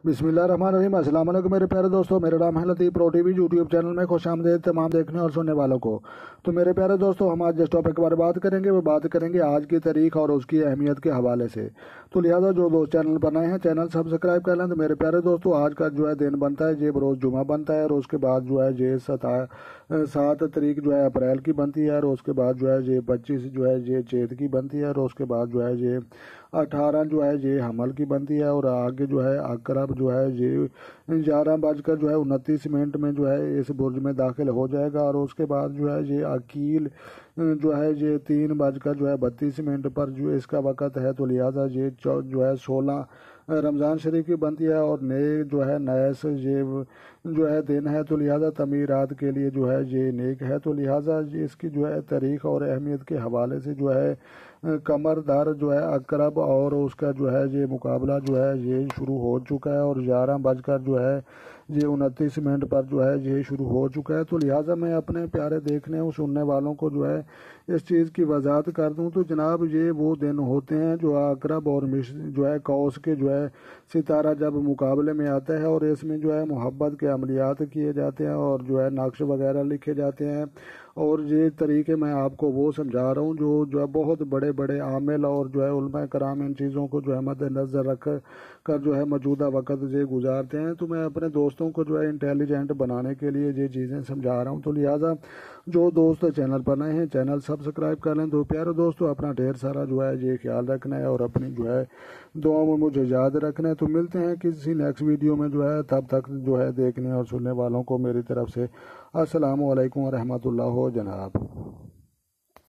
بسم اللہ الرحمن الرحیم۔ السلام علیکم میرے پیارے دوستوں، میرا نام ہے لطیف پرو ٹی وی یوٹیوب چینل میں خوش آمدید تمام دیکھنے اور سننے والوں کو۔ تو میرے پیارے دوستوں، ہم آج جس ٹاپک کے بارے میں بات کریں گے وہ بات کریں گے آج کی تاریخ اور اس کی اہمیت کے حوالے سے۔ تو لہٰذا جو دوست چینل پر نئے ہیں چینل سبسکرائب کر لیں۔ تو میرے پیارے دوستوں، آج کا دن بنتا ہے بروز جمعہ بنتا ہے، اور اس کے بعد 7 تاریخ اپریل کی بنتی ہے، اور اس کے بعد 25 چیت کی بنتی ہے، اور اس کے بعد 18 حمل کی بنتی ہے، اور آگے عقرب 11:29 میں اس برج میں داخل ہو جائے گا، اور اس کے بعد عقیل 3:32 پر اس کا وقت ہے۔ تو لہٰذا 16 رمضان شریف کی بنتی ہے، اور نیس دن ہے، تو لہٰذا تعمیرات کے لیے یہ نیک ہے۔ تو لہٰذا اس کی تاریخ اور اہمیت کے حوالے سے قمر در عقرب اور اس کا مقابلہ شروع ہو چکا ہے، اور 11:29 پر شروع ہو چکا ہے۔ تو لہٰذا میں اپنے پیارے دیکھنے اور سننے والوں کو اس چیز کی وضاحت کر دوں تو جناب یہ وہ دن ہوتے ہیں جو عقرب اور قوس کے ستارہ جب مقابلے میں آتا ہے، اور اس میں محبت کے عملیات کیے جاتے ہیں، اور نقش وغیرہ لکھے جاتے ہیں، اور یہ طریقے میں آپ کو وہ سمجھا رہا ہوں جو بہت بڑے بڑے عامل اور علماء کرام ان چیزوں کو مد نظر رکھ کر موجودہ وقت گزارتے ہیں۔ تو میں اپنے دوستوں کو انٹیلیجنٹ بنانے کے لیے یہ چیزیں سمجھا رہا ہوں۔ تو لہٰذا جو دوست چینل پر نئے ہیں چینل سبسکرائب کر لیں۔ تو پیارے دوستوں، اپنا ڈھیر سارا یہ خیال رکھنا ہے، اور اپنی دعاؤں میں مجھے یاد رکھنا ہے۔ تو ملتے ہیں کسی نیکسٹ ویڈیو میں تب تک دیکھنے اور سننے والوں کو میری طرف سے السلام علیکم ورحمۃ اللہ جناب۔